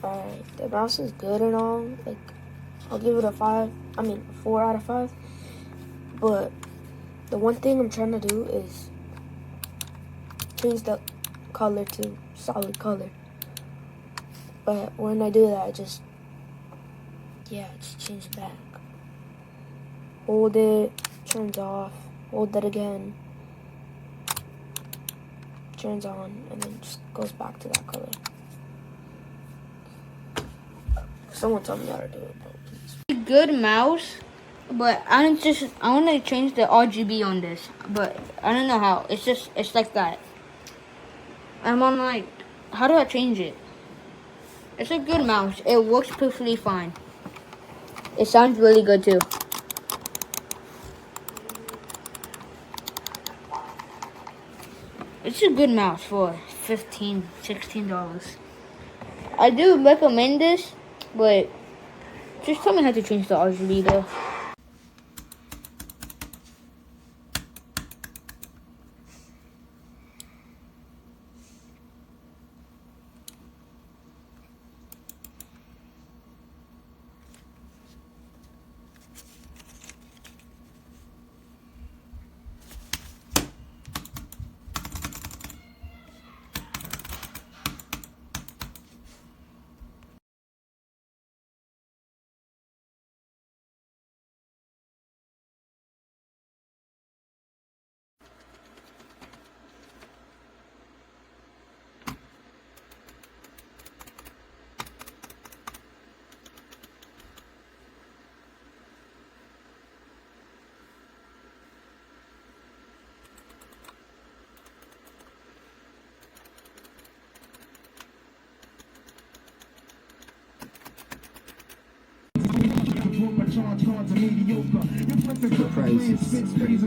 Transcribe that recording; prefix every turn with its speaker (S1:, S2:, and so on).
S1: Alright, the mouse is good and all. Like, I'll give it a 4 out of 5. But the one thing I'm trying to do is change the color to solid color. But when I do that, I just change it back. Hold it, turns off, hold that again, turns on, and then just goes back to that color. Someone tell me how to do it, bro, please.
S2: Good mouse, but I want to change the RGB on this, but I don't know how. It's like that. I'm on like, how do I change it? It's a good mouse. It works perfectly fine. It sounds really good too. It's a good mouse for $15, $16. I do recommend this, but just tell me how to change the RGB though.
S3: The price is crazy.